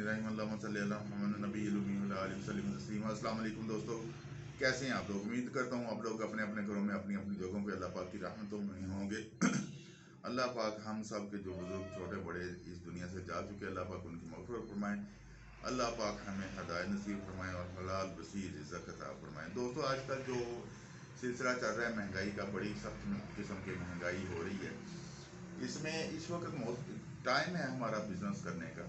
अस्सलाम वालेकुम दोस्तों, कैसे हैं आप लोग। उम्मीद करता हूँ आप लोग अपने अपने घरों में अपनी अपनी जगहों पे अल्लाह पाक की रहमतों में होंगे। अल्लाह पाक हम सब के जो बुजुर्ग छोटे बड़े इस दुनिया से जा चुके, अल्लाह पाक उनकी मग़फ़िरत फरमाएँ। अल्लाह पाक हमें हिदायत नसीब फरमाएँ और हलाल वसीर रिज़्क़ अता फरमाएँ। दोस्तों, आजकल जो सिलसिला चल रहा है महंगाई का, बड़ी सख्त किस्म की महंगाई हो रही है। इसमें इस वक्त टाइम है हमारा बिजनेस करने का।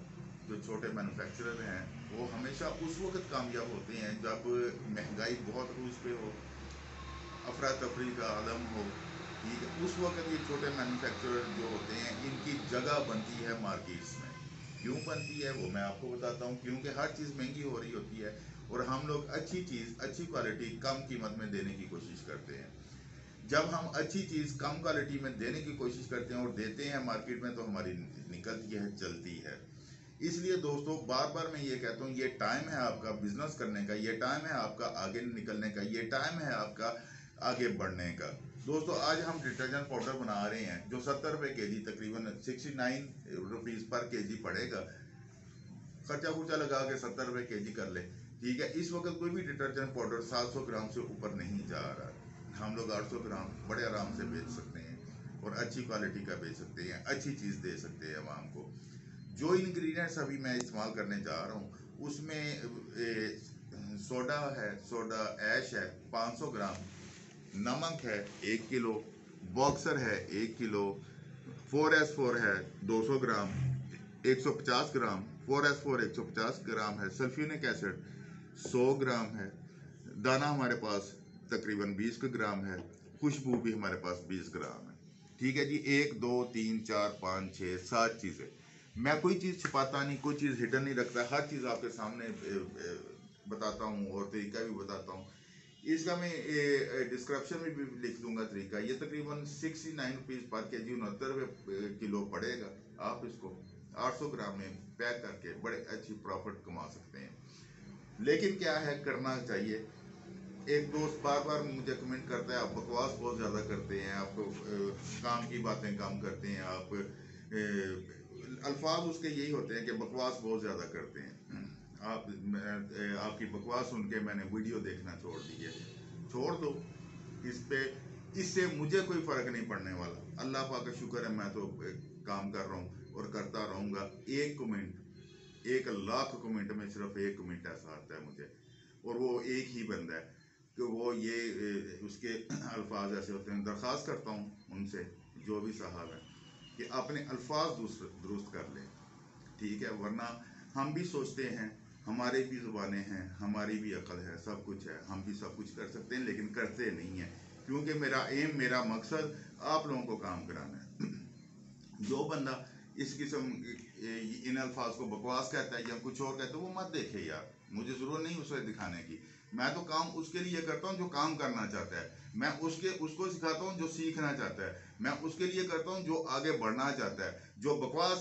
जो छोटे मैन्युफैक्चरर हैं वो हमेशा उस वक्त कामयाब होते हैं जब महंगाई बहुत रूज पे हो, अफरा तफरी का आलम हो। ठीक है, उस वक्त ये छोटे मैन्युफैक्चरर जो होते हैं इनकी जगह बनती है मार्केट्स में। क्यों बनती है वो मैं आपको बताता हूँ। क्योंकि हर चीज़ महंगी हो रही होती है और हम लोग अच्छी चीज़ अच्छी क्वालिटी कम कीमत में देने की कोशिश करते हैं। जब हम अच्छी चीज़ कम क्वालिटी में देने की कोशिश करते हैं और देते हैं मार्केट में, तो हमारी निकलती है, चलती है। इसलिए दोस्तों, बार बार मैं ये कहता हूँ, ये टाइम है आपका बिजनेस करने का, ये टाइम है आपका आगे निकलने का, ये टाइम है आपका आगे बढ़ने का। दोस्तों, आज हम डिटर्जेंट पाउडर बना रहे हैं जो 70 रुपये के जी, तकरीबन 69 रुपीज़ पर के जी पड़ेगा। खर्चा खुर्चा लगा के 70 रुपये के जी कर ले। ठीक है, इस वक्त कोई भी डिटर्जेंट पाउडर 700 ग्राम से ऊपर नहीं जा रहा। हम लोग 800 ग्राम बड़े आराम से बेच सकते हैं और अच्छी क्वालिटी का बेच सकते हैं, अच्छी चीज़ दे सकते हैं आवाम को। जो इंग्रेडिएंट्स अभी मैं इस्तेमाल करने जा रहा हूँ उसमें सोडा है, सोडा ऐश है 500 ग्राम, नमक है 1 किलो, बॉक्सर है 1 किलो, 4S4 है 200 ग्राम, 150 ग्राम 4S4 150 ग्राम है, सल्फ्यूरिक एसिड 100 ग्राम है, दाना हमारे पास तकरीबन 20 ग्राम है, खुशबू भी हमारे पास 20 ग्राम है। ठीक है जी, 1 2 3 4 5 6 7 चीज़ें। मैं कोई चीज़ छिपाता नहीं, कोई चीज़ हिडन नहीं रखता, हर चीज़ आपके सामने बताता हूँ और तरीका भी बताता हूँ। इसका मैं डिस्क्रिप्शन में भी लिख दूंगा तरीका। ये तकरीबन 69 रुपीज़ पर के जी, 69 रुपये किलो पड़ेगा। आप इसको 800 ग्राम में पैक करके बड़े अच्छी प्रॉफिट कमा सकते हैं। लेकिन क्या है, करना चाहिए। एक दोस्त बार बार मुझे कमेंट करता है, आप बकवास बहुत ज़्यादा करते हैं, आप काम की बातें कम करते हैं, आप अल्फाज उसके यही होते हैं कि बकवास बहुत ज़्यादा करते हैं। आपकी बकवास सुन के मैंने वीडियो देखना छोड़ दी है। छोड़ दो, इस पे इससे मुझे कोई फ़र्क नहीं पड़ने वाला। अल्लाह पाक का शुक्र है, मैं तो काम कर रहा हूँ और करता रहूँगा। एक कमेंट, 1 लाख कमेंट में सिर्फ एक कमेंट ऐसा आता है मुझे, और वो एक ही बंदा है कि वो ये उसके अल्फाज ऐसे होते हैं। दरख्वास्त करता हूँ उनसे, जो भी साहब हैं, कि अपने अल्फाज दुरुस्त कर लें। ठीक है, वरना हम भी सोचते हैं, हमारी भी ज़ुबानें हैं, हमारी भी अकल है, सब कुछ है, हम भी सब कुछ कर सकते हैं, लेकिन करते नहीं हैं। क्योंकि मेरा एम, मेरा मकसद आप लोगों को काम कराना है। जो बंदा इस किस्म इन अल्फाज को बकवास कहता है या कुछ और कहता है, वो मत देखे यार, मुझे ज़रूरत नहीं उसे दिखाने की। मैं तो काम उसके लिए करता हूँ जो काम करना चाहता है। मैं उसको सिखाता हूँ जो सीखना चाहता है। मैं उसके लिए करता हूँ जो आगे बढ़ना चाहता है। जो बकवास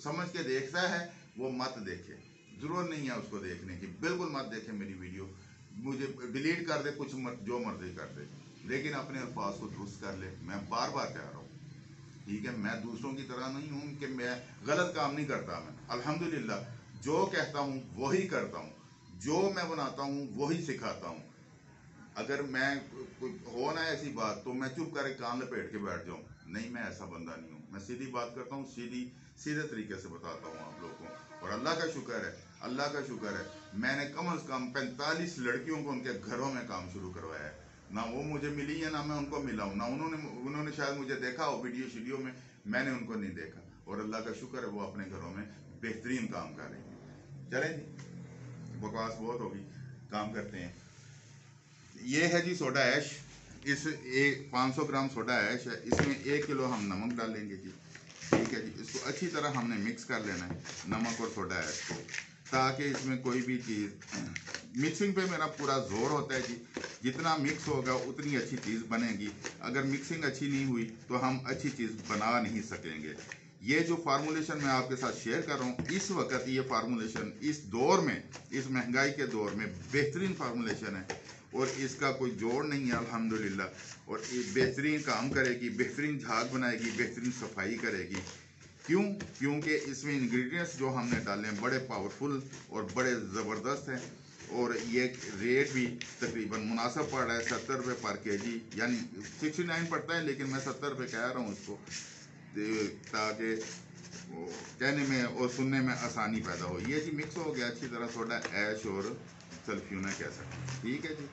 समझ के देखता है वो मत देखे, ज़रूरत नहीं है उसको देखने की, बिल्कुल मत देखे मेरी वीडियो। मुझे डिलीट कर दे, कुछ मत, जो मर्जी कर दे, लेकिन अपने अल्फाज को दुरुस्त कर ले। मैं बार बार कह रहा हूँ। ठीक है, मैं दूसरों की तरह नहीं हूँ कि मैं गलत काम नहीं करता। मैं अल्हम्दुलिल्लाह जो कहता हूँ वही करता हूँ, जो मैं बनाता हूँ वही सिखाता हूँ। अगर मैं कोई हो ना ऐसी बात तो मैं चुप करके कान लपेट के बैठ जाऊँ, नहीं, मैं ऐसा बंदा नहीं हूँ। मैं सीधी बात करता हूँ, सीधे तरीके से बताता हूँ आप लोगों को। और अल्लाह का शुक्र है, अल्लाह का शुक्र है, मैंने कम से कम 45 लड़कियों को उनके घरों में काम शुरू करवाया है। ना वो मुझे मिली है, ना मैं उनको मिला हूँ, ना उन्होंने शायद मुझे देखा हो वीडियो में, मैंने उनको नहीं देखा। और अल्लाह का शुक्र है, वो अपने घरों में बेहतरीन काम कर रही हैं। चलें जी, बकवास बहुत होगी, काम करते हैं। ये है जी सोडा ऐश। इस 500 ग्राम सोडा ऐश है, इसमें 1 किलो हम नमक डालेंगे जी। ठीक है जी, इसको अच्छी तरह हमने मिक्स कर लेना है, नमक और सोडा ऐश को, ताकि इसमें कोई भी चीज़, मिक्सिंग पे मेरा पूरा जोर होता है जी। जितना मिक्स होगा उतनी अच्छी चीज़ बनेगी। अगर मिक्सिंग अच्छी नहीं हुई तो हम अच्छी चीज़ बना नहीं सकेंगे। ये जो फार्मूलेशन मैं आपके साथ शेयर कर रहा हूँ इस वक्त, ये फार्मूलेशन इस दौर में, इस महंगाई के दौर में बेहतरीन फार्मूलेशन है और इसका कोई जोड़ नहीं है अल्हम्दुलिल्लाह। और ये बेहतरीन काम करेगी, बेहतरीन झाग बनाएगी, बेहतरीन सफाई करेगी। क्यों? क्योंकि इसमें इंग्रेडिएंट्स जो हमने डाले हैं बड़े पावरफुल और बड़े ज़बरदस्त हैं, और ये रेट भी तकरीबन मुनासिब पड़ रहा है, 70 रुपये पर केजी, यानी 69 पड़ता है, लेकिन मैं 70 रुपये कह रहा हूँ इसको, ताकि कहने में और सुनने में आसानी पैदा हो। ये जी मिक्स हो गया अच्छी तरह सोडा ऐश और सल्फ्यूरिक एसिड, ठीक है जी,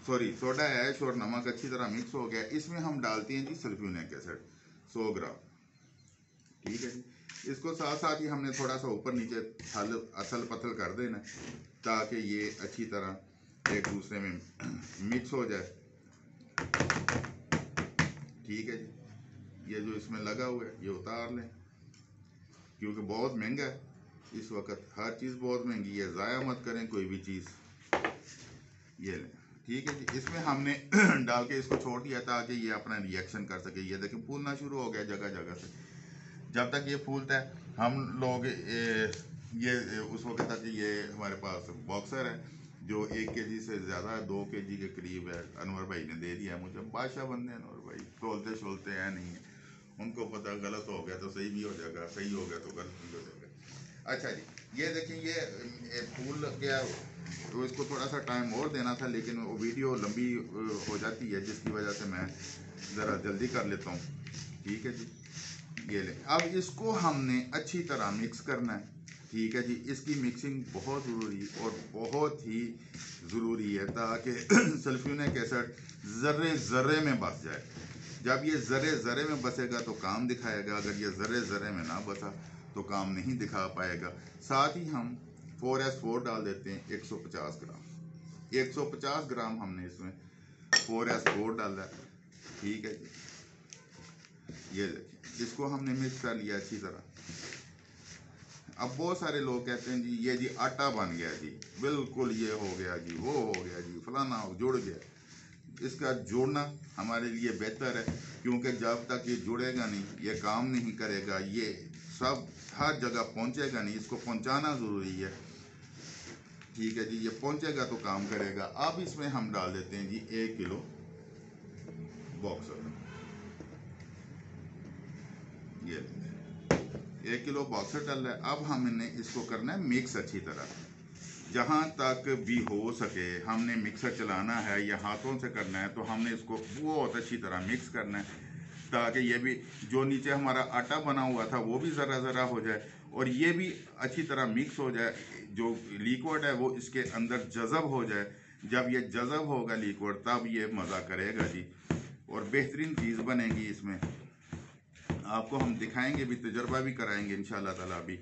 सॉरी सोडा ऐश और नमक अच्छी तरह मिक्स हो गया। इसमें हम डालते हैं जी सल्फ्यूरिक एसिड 100 ग्राम, ठीक है जी। इसको साथ साथ ही हमने थोड़ा सा ऊपर नीचे असल पतल कर देना ताकि ये अच्छी तरह एक दूसरे में मिक्स हो जाए, ठीक है जी। ये जो इसमें लगा हुआ है ये उतार लें, क्योंकि बहुत महंगा है इस वक्त, हर चीज़ बहुत महंगी है, ज़ाया मत करें कोई भी चीज़। ये लें, ठीक है जी। इसमें हमने डाल के इसको छोड़ दिया ताकि ये अपना रिएक्शन कर सके। ये देखिए फूलना शुरू हो गया जगह जगह से। जब तक ये फूलता है हम लोग ये उस वक्त तक ये हमारे पास बॉक्सर है जो 1 केजी से ज़्यादा है, 2 केजी के करीब है, अनवर भाई ने दे दिया है मुझे। बादशाह बंदे अनवर भाई, तोलते शोलते हैं नहीं है, उनको पता गलत हो गया तो सही भी हो जाएगा, सही हो गया तो गलत भी हो जाएगा। अच्छा जी, ये देखिए ये फूल गया, तो इसको थोड़ा सा टाइम और देना था, लेकिन वो वीडियो लंबी हो जाती है जिसकी वजह से मैं ज़रा जल्दी कर लेता हूँ, ठीक है जी। ये ले, अब इसको हमने अच्छी तरह मिक्स करना है, ठीक है जी। इसकी मिक्सिंग बहुत ज़रूरी और बहुत ही ज़रूरी है ताकि सल्फ्यूरिक एसिड ज़र्रे ज़र्रे में बस जाए। जब ये ज़र्रे ज़र्रे में बसेगा तो काम दिखाएगा, अगर ये ज़र्रे ज़र्रे में ना बसा तो काम नहीं दिखा पाएगा। साथ ही हम 4S4 डाल देते हैं 150 ग्राम, 150 ग्राम हमने इसमें 4S4 डाला है, ठीक है जी। ये देखिए इसको हमने मिक्स कर लिया अच्छी तरह। अब बहुत सारे लोग कहते हैं जी ये जी आटा बन गया जी, बिल्कुल ये हो गया जी, वो हो गया जी, फलाना जुड़ गया। इसका जोड़ना हमारे लिए बेहतर है, क्योंकि जब तक ये जुड़ेगा नहीं ये काम नहीं करेगा, ये सब हर जगह पहुंचेगा नहीं, इसको पहुंचाना ज़रूरी है, ठीक है जी। ये पहुंचेगा तो काम करेगा। अब इसमें हम डाल देते हैं जी 1 किलो बॉक्सर, ये 1 किलो बॉक्सर डाल रहा है। अब हमने इसको करना है मिक्स अच्छी तरह, जहाँ तक भी हो सके हमने मिक्सर चलाना है या हाथों से करना है, तो हमने इसको बहुत अच्छी तरह मिक्स करना है ताकि ये भी जो नीचे हमारा आटा बना हुआ था वो भी ज़रा ज़रा हो जाए और ये भी अच्छी तरह मिक्स हो जाए, जो लिक्विड है वो इसके अंदर जज़ब हो जाए। जब ये जज़ब होगा लिक्विड तब ये मज़ा करेगा जी, और बेहतरीन चीज़ बनेगी। इसमें आपको हम दिखाएंगे भी, तजर्बा भी कराएंगे इंशाल्लाह ताला भी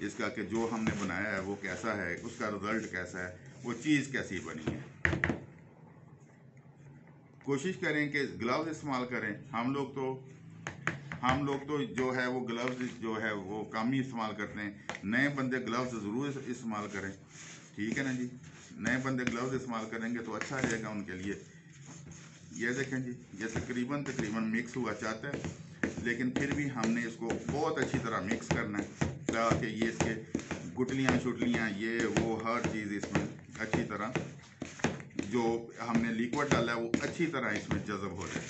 इसका, कि जो हमने बनाया है वो कैसा है, उसका रिज़ल्ट कैसा है, वो चीज़ कैसी बनी है। कोशिश करें कि ग्लव्स इस्तेमाल करें। हम लोग तो जो है वो ग्लव्स जो है वो कम ही इस्तेमाल करते हैं। नए बंदे ग्लव्स ज़रूर इस्तेमाल करें, ठीक है ना जी। नए बंदे ग्लव्स इस्तेमाल करेंगे तो अच्छा रहेगा उनके लिए। ये देखें जी ये तकरीबन मिक्स हुआ चाहता है, लेकिन फिर भी हमने इसको बहुत अच्छी तरह मिक्स करना है ताकि ये इसके गुटलियाँ शुटलियाँ ये वो हर चीज़ इसमें अच्छी तरह, जो हमने लिक्विड डाला है वो अच्छी तरह इसमें जज़ब हो जाए,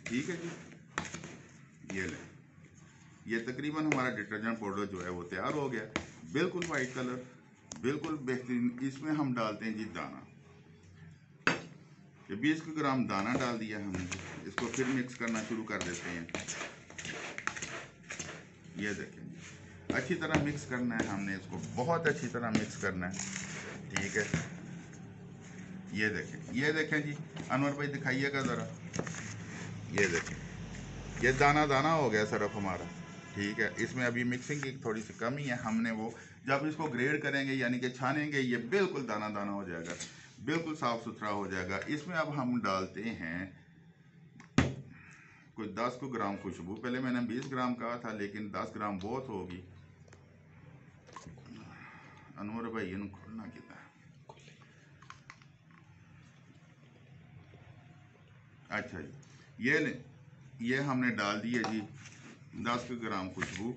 ठीक है जी। ये लें, ये तकरीबन हमारा डिटर्जेंट पाउडर जो है वो तैयार हो गया, बिल्कुल वाइट कलर, बिल्कुल बेहतरीन। इसमें हम डालते हैं जी दाना, ये 20 ग्राम दाना डाल दिया हमने। इसको फिर मिक्स करना शुरू कर देते हैं। ये देखें अच्छी तरह मिक्स करना है हमने, इसको बहुत अच्छी तरह मिक्स करना है, ठीक है। ये देखें जी, अनवर भाई दिखाइएगा ज़रा, ये देखें ये दाना दाना हो गया सरफ हमारा, ठीक है। इसमें अभी मिक्सिंग की थोड़ी सी कमी है, हमने वो जब इसको ग्रेड करेंगे यानी कि छानेंगे ये बिल्कुल दाना दाना हो जाएगा, बिल्कुल साफ़ सुथरा हो जाएगा। इसमें अब हम डालते हैं कुछ 10 ग्राम खुशबू। पहले मैंने 20 ग्राम कहा था, लेकिन 10 ग्राम बहुत होगी। अनवर भाई इन्होंने खोलना कितना, अच्छा जी। ये लें, ये हमने डाल दिए जी 10 ग्राम खुशबू।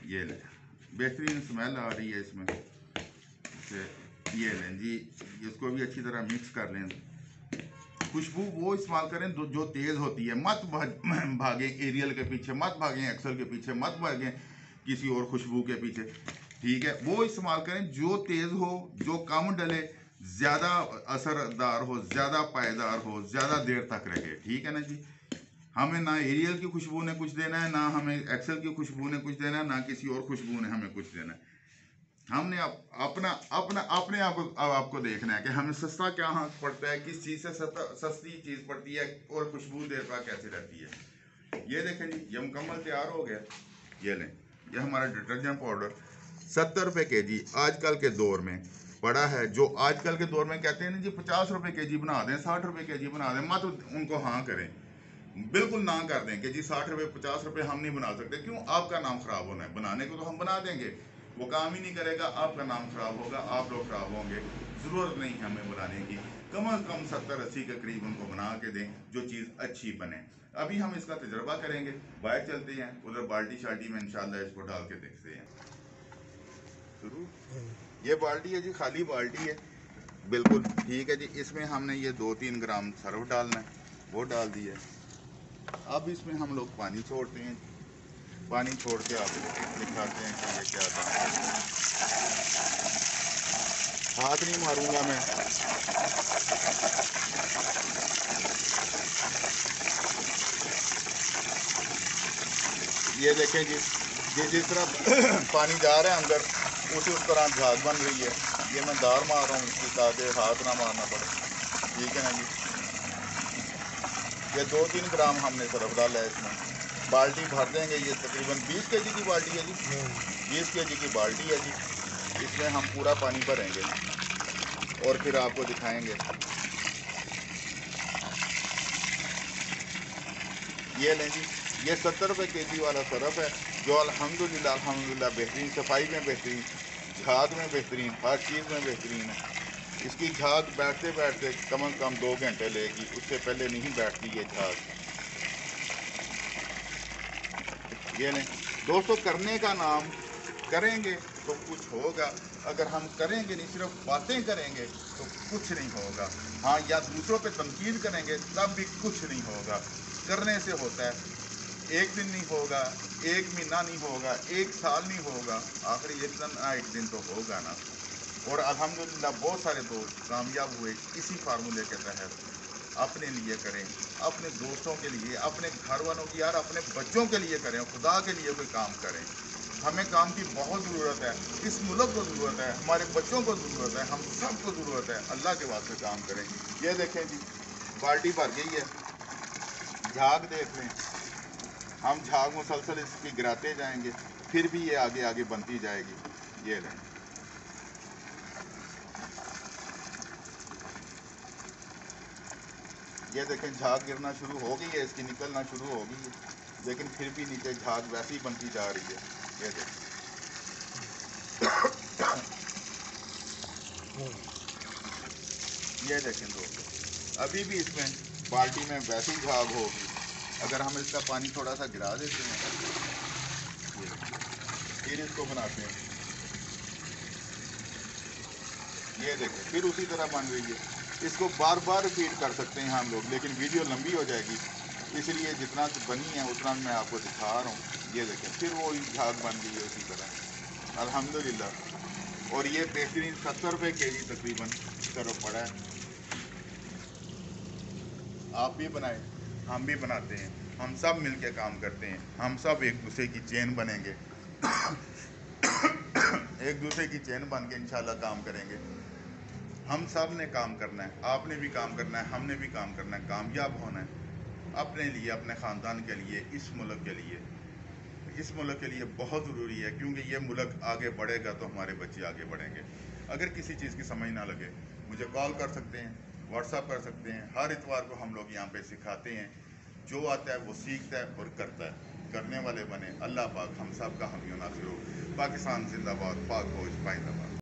ये लें, बेहतरीन स्मेल आ रही है इसमें से। ये लें जी, इसको भी अच्छी तरह मिक्स कर लें। खुशबू वो इस्तेमाल करें जो तेज़ होती है, मत भागें एरियल के पीछे, मत भागें एक्सल के पीछे, मत भागें किसी और खुशबू के पीछे, ठीक है, वो इस्तेमाल करें जो तेज़ हो, जो कम डले, ज़्यादा असरदार हो, ज़्यादा पायदार हो, ज़्यादा देर तक रहे, ठीक है ना जी। हमें ना एरियल की खुशबू ने कुछ देना है, ना हमें एक्सेल की खुशबू ने कुछ देना है, ना किसी और खुशबू ने हमें कुछ देना है। हमने अपना अपना अपने आपको देखना है कि हमें सस्ता क्या हाँ पड़ता है, किस चीज़ से सस्ती चीज़ पड़ती है और खुशबू देर तक कैसे रहती है। ये देखें जी, ये मुकम्मल तैयार हो गया। ये लें, ये हमारा डिटर्जेंट पाउडर 70 रुपये केजी आजकल के दौर में पड़ा है। जो आजकल के दौर में कहते हैं ना जी 50 रुपये केजी बना दें, 60 रुपये केजी बना दें, मत उनको हाँ करें, बिल्कुल ना कर दें कि जी 60 रुपये 50 रुपये हम नहीं बना सकते। क्यों? आपका नाम खराब होना है। बनाने को तो हम बना देंगे, वो काम ही नहीं करेगा, आपका नाम खराब होगा, आप लोग खराब होंगे। ज़रूरत नहीं है हमें बनाने की। कम अज़ कम 70-80 के करीब उनको बना के दें जो चीज़ अच्छी बने। अभी हम इसका तजर्बा करेंगे, बाहर चलते हैं, उधर बाल्टी शाल्टी में इंशाल्लाह इसको डाल के देखते हैं। शुरू, ये बाल्टी है जी, खाली बाल्टी है, बिल्कुल ठीक है जी। इसमें हमने ये 2-3 ग्राम सर्फ डालना है, वो डाल दिया। अब इसमें हम लोग पानी छोड़ते हैं, पानी छोड़ के आपको दिखाते हैं कि ये क्या था। हाथ नहीं मारूंगा मैं, ये देखें जी, जिस तरह पानी जा रहा है अंदर, उस तरह झाग बन रही है। ये मैं दार मार रहा हूँ इसकी ताकि हाथ ना मारना पड़े, ठीक है ना जी। ये 2-3 ग्राम हमने सर्फ डाला है इसमें। बाल्टी भर देंगे, ये तकरीबन 20 केजी की बाल्टी है जी, 20 केजी की बाल्टी है जी। इसमें हम पूरा पानी भरेंगे और फिर आपको दिखाएंगे। ये लें जी, ये 70 रुपये केजी वाला सर्फ है जो अल्हम्दुलिल्लाह बेहतरीन, सफाई में बेहतरीन, झाग में बेहतरीन, हर चीज़ में बेहतरीन है। इसकी झाग बैठते बैठते कम से कम 2 घंटे लेगी, उससे पहले नहीं बैठती ये झाग। ये नहीं दोस्तों, करने का नाम करेंगे तो कुछ होगा। अगर हम करेंगे नहीं, सिर्फ बातें करेंगे तो कुछ नहीं होगा। हाँ, या दूसरों पे तनकीद करेंगे तब भी कुछ नहीं होगा। करने से होता है। एक दिन नहीं होगा, एक महीना नहीं होगा, एक साल नहीं होगा, आखिरी एक दिन ना एक दिन तो होगा ना। और अल्हम्दुलिल्लाह बहुत सारे दोस्त कामयाब हुए इसी फार्मूले के तहत। अपने लिए करें, अपने दोस्तों के लिए, अपने घर वालों की, यार अपने बच्चों के लिए करें, खुदा के लिए कोई काम करें। हमें काम की बहुत ज़रूरत है, इस मुल्क को ज़रूरत है, हमारे बच्चों को ज़रूरत है, हम सबको ज़रूरत है। अल्लाह के वास्ते काम करें। ये देखें जी, बाल्टी भर गई है, झाग देख लें। हम झाग मुसलसल इसकी गिराते जाएंगे, फिर भी ये आगे आगे बनती जाएगी। ये लें, ये देखें झाग गिरना शुरू हो गई है, इसकी निकलना शुरू हो गई है, लेकिन फिर भी नीचे झाग वैसे ही बनती जा रही है। ये देखें, ये देखें दोस्तों, अभी भी इसमें बाल्टी में वैसी झाग होगी। अगर हम इसका पानी थोड़ा सा गिरा देते हैं, फिर इसको बनाते हैं, ये देखें फिर उसी तरह बन रही है। इसको बार बार रिपीट कर सकते हैं हम लोग, लेकिन वीडियो लंबी हो जाएगी, इसलिए जितना बनी है उतना मैं आपको दिखा रहा हूँ। ये देखें फिर वो झाग बन गई है उसी तरह, अल्हम्दुलिल्लाह। और ये बेहतरीन 70 रुपये केजी तकरीबन सर्फ पड़ा है। आप भी बनाएं, हम भी बनाते हैं, हम सब मिल के काम करते हैं, हम सब एक दूसरे की चेन बनेंगे एक दूसरे की चेन बन के इंशाल्लाह काम करेंगे। हम सब ने काम करना है, आपने भी काम करना है, हमने भी काम करना है, कामयाब होना है अपने लिए, अपने ख़ानदान के लिए, इस मुल्क के लिए। इस मुल्क के लिए बहुत ज़रूरी है, क्योंकि ये मुल्क आगे बढ़ेगा तो हमारे बच्चे आगे बढ़ेंगे। अगर किसी चीज़ की समझ ना लगे, मुझे कॉल कर सकते हैं, व्हाट्सअप कर सकते हैं। हर इतवार को हम लोग यहाँ पे सिखाते हैं। जो आता है वो सीखता है और करता है। करने वाले बने। अल्लाह पाक हम सब का हामी नासिर हो। पाकिस्तान जिंदाबाद, पाक फौज पाइंदाबाद।